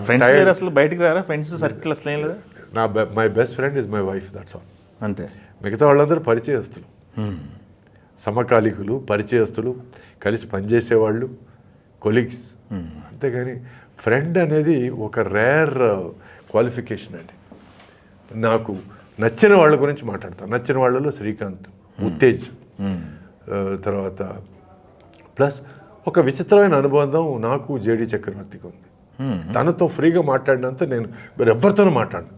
Friends లేరు అసలు, బయటికి రారా ఫ్రెండ్స్ సర్కిల్ అసలు ఏం లేదా? My best friend is my wife, that's all. అంతే. మిగతా వాళ్ళందరూ పరిచయస్తులు, సమకాలీకులు, పరిచయస్తులు, కలిసి పనిచేసేవాళ్ళు, కొలీగ్స్. అంతేగాని ఫ్రెండ్ అనేది ఒక రేర్ క్వాలిఫికేషన్ అండి. నాకు నచ్చిన వాళ్ళ గురించి మాట్లాడతాను. నచ్చిన వాళ్ళలో శ్రీకాంత్, ఉత్తేజ్, తర్వాత ప్లస్ ఒక విచిత్రమైన అనుబంధం నాకు జేడి చక్రవర్తికి ఉంది. తనతో ఫ్రీగా మాట్లాడినంత నేను వేరెవరితోనూ మాట్లాడను,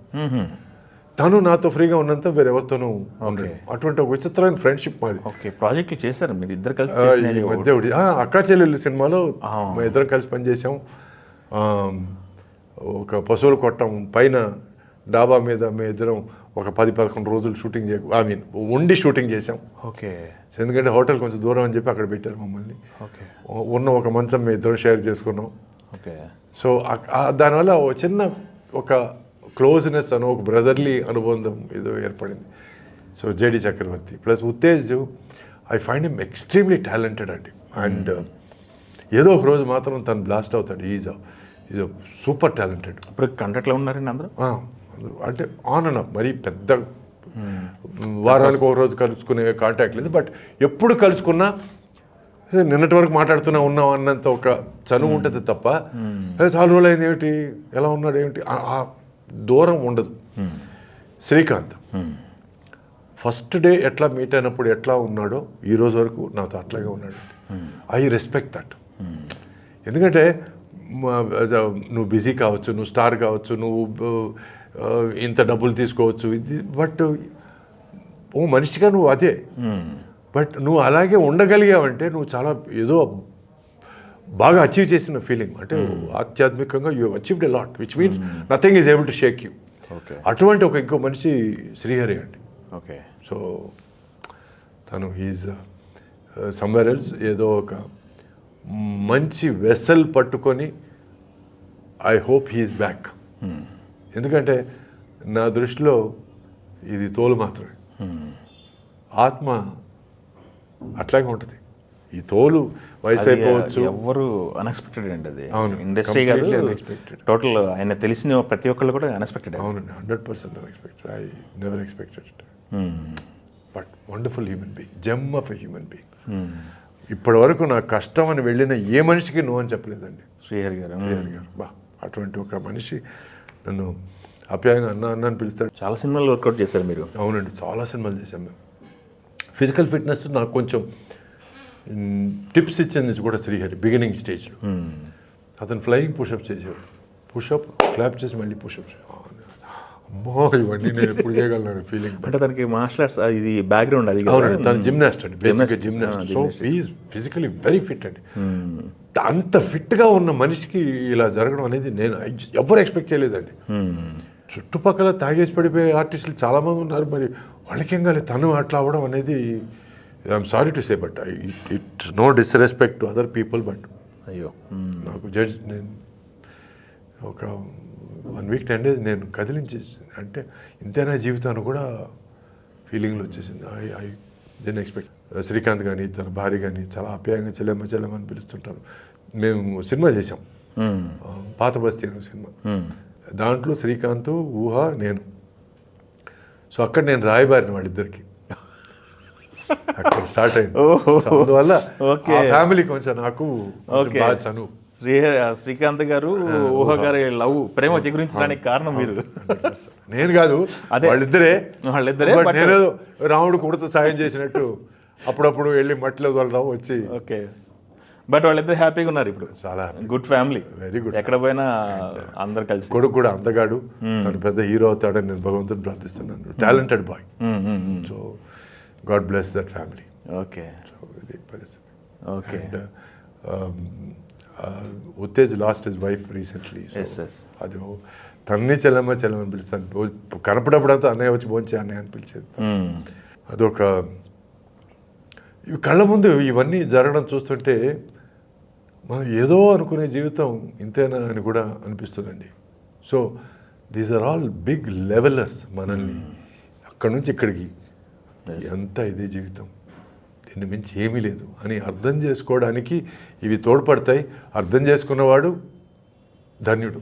తను నాతో ఫ్రీగా ఉన్నంత వేరెవరితోనూ ఉండదు. అటువంటి ఒక విచిత్రమైన ఫ్రెండ్షిప్ మాది. ఓకే, ప్రాజెక్టులు చేశారు మీరు ఇద్దరు కలిసి? మధ్య అక్కా చెల్లెళ్ళు సినిమాలో మా ఇద్దరం కలిసి పనిచేసాం. ఒక పశువుల కొట్టం పైన డాబా మీద మీ ఇద్దరం ఒక 10-11 రోజులు షూటింగ్ ఉండి షూటింగ్ చేసాం. ఓకే. ఎందుకంటే హోటల్ కొంచెం దూరం అని చెప్పి అక్కడ పెట్టారు మమ్మల్ని. ఓకే. ఉన్న ఒక మంచం మీ ఇద్దరం షేర్ చేసుకున్నాం. ఓకే. సో దానివల్ల ఒక చిన్న ఒక క్లోజ్నెస్ అని ఒక బ్రదర్లీ అనుబంధం ఏదో ఏర్పడింది. So JD Chakravarthy plus Uttej, I find him extremely talented అండి. అండ్ ఏదో ఒక రోజు మాత్రం తను బ్లాస్ట్ అవుతాడు. Is super talented. ఇప్పుడు కంటెంట్లో ఉన్నారండి అందరూ? అంటే ఆన్ అండ్ ఆఫ్, మరీ పెద్ద వారానికి ఒక రోజు కలుసుకునే కాంటాక్ట్ లేదు. బట్ ఎప్పుడు కలుసుకున్నా నిన్నటి వరకు మాట్లాడుతూనే ఉన్నాం అన్నంత ఒక చనువు ఉంటుంది తప్ప చాలా రోజులు అయింది ఏమిటి, ఎలా ఉన్నాడు ఏమిటి, ఆ దూరం ఉండదు. శ్రీకాంత్ ఫస్ట్ డే ఎట్లా మీట్ అయినప్పుడు ఎట్లా ఉన్నాడో ఈ రోజు వరకు నాతో అట్లాగే ఉన్నాడు. I respect that. ఎందుకంటే నువ్వు బిజీ కావచ్చు, నువ్వు స్టార్ కావచ్చు, నువ్వు ఇంత డబ్బులు తీసుకోవచ్చు, ఇది బట్ ఓ మనిషిగా నువ్వు అదే. బట్ నువ్వు అలాగే ఉండగలిగావంటే నువ్వు చాలా ఏదో బాగా అచీవ్ చేసిన ఫీలింగ్. అంటే ఆధ్యాత్మికంగా you achieved a lot, which means nothing is able to shake you. అటువంటి ఒక ఇంకో మనిషి శ్రీహరి అండి. ఓకే. సో తను హీజ్ సమ్వేర్ ఎల్స్, ఏదో ఒక మంచి వెసల్ పట్టుకొని ఐ హోప్ హీఈస్ బ్యాక్. ఎందుకంటే నా దృష్టిలో ఇది తోలు మాత్రమే, ఆత్మ అట్లాగే ఉంటుంది. ఈ తోలు వయసు అయిపోవచ్చు. ఎవరు అన్ఎక్స్పెక్టెడ్ అండి అది. అవును, ఇండస్ట్రీ కాదు, టోటల్ ఆయన తెలిసిన ప్రతి ఒక్కళ్ళు కూడా అన్ఎక్స్పెక్టెడ్. అవునండి, 100% unexpected. I never expected. But wonderful human being, gem of a human being. ఇప్పటి వరకు నా కష్టం అని వెళ్ళిన ఏ మనిషికి నువ్వు అని చెప్పలేదండి శ్రీహరి గారు. బా, అటువంటి ఒక మనిషి నన్ను ఆప్యాయంగా అన్న అని పిలుస్తాడు. చాలా సినిమాలు వర్కౌట్ చేశారు మీరు. అవునండి, చాలా సినిమాలు చేశాం మేము. ఫిజికల్ ఫిట్నెస్ నాకు కొంచెం టిప్స్ ఇచ్చింది కూడా శ్రీహరి బిగినింగ్ స్టేజ్లో. అతను ఫ్లయింగ్ పుషప్ చేసేవాడు. పుషప్ క్లాప్ చేసి మళ్ళీ పుషప్. అమ్మో, ఇవన్నీ నేను ఎప్పుడు చేయగలను ఫీలింగ్. అంటే తనకి మార్షల్ ఆర్ట్స్ ఇది బ్యాక్గ్రౌండ్ అది. అవునండి, తను జిమ్నాస్ట్ అండి, బేసిక్గా gymnast. So he's physically very fit అండి. అంత ఫిట్గా ఉన్న మనిషికి ఇలా జరగడం అనేది నేను ఎవ్వరు ఎక్స్పెక్ట్ చేయలేదండి. చుట్టుపక్కల తాగేసి పడిపోయే ఆర్టిస్టులు చాలామంది ఉన్నారు, మరి వాళ్ళకేం కాలేదు, తను అట్లా అవ్వడం అనేది I'm sorry to say, but it no disrespect to other people. But అయ్యో, నాకు నేను ఒక 1 week 10 days నేను కదిలించేసి, అంటే ఇంతేనా జీవితాన్ని కూడా ఫీలింగ్లో వచ్చేసింది. I didn't expect. శ్రీకాంత్ కానీ తన భార్య కానీ చాలా ఆప్యాయంగా చెల్లెమ్మ అని పిలుస్తుంటారు. మేము సినిమా చేసాం, పాత బస్తీ అనే సినిమా. దాంట్లో శ్రీకాంత్, ఊహ, నేను. సో అక్కడ నేను రాయబారిన వాళ్ళిద్దరికి, అక్కడ స్టార్ట్ అయింది. అందువల్ల ఫ్యామిలీ కొంచెం నాకు బాగా చనువు. శ్రీకాంత్ గారు ఊహ గారి లవ్ ప్రేమ చిగురించడానికి కారణం మీరు. నేను కాదు, వాళ్ళిద్దరే. నేను రాముడు కుడత సాయం చేసినట్టు అప్పుడప్పుడు వెళ్ళి మట్టిలో వదలడం వచ్చి. ఓకే. బట్ వాళ్ళిద్దరు హ్యాపీగా ఉన్నారు ఇప్పుడు. చాలా గుడ్ ఫ్యామిలీ, వెరీ గుడ్. ఎక్కడ పోయినా అందరు కలిసి. కొడుకు కూడా అందగాడు, తను పెద్ద హీరో అవుతాడని నేను భగవంతుని ప్రార్థిస్తున్నాను. Talented boy. So God bless that family. Okay. So ఇది పరిస్థితి. Okay. Uttej lost his wife recently. అది తన్ని చెల్లమని పిలుస్తాను. కనపడప్పుడంతా అన్నయ్య వచ్చి భోంచే అన్నయ్య అని పిలిచేది. అదొక కళ్ళ ముందు ఇవన్నీ జరగడం చూస్తుంటే మనం ఏదో అనుకునే జీవితం ఇంతేనా అని కూడా అనిపిస్తుందండి. So these are all big levellers. మనల్ని అక్కడి నుంచి ఇక్కడికి ఎంత ఇదే జీవితం, దీన్ని మించి ఏమీ లేదు అని అర్థం చేసుకోవడానికి ఇవి తోడ్పడతాయి. అర్థం చేసుకున్నవాడు ధన్యుడు.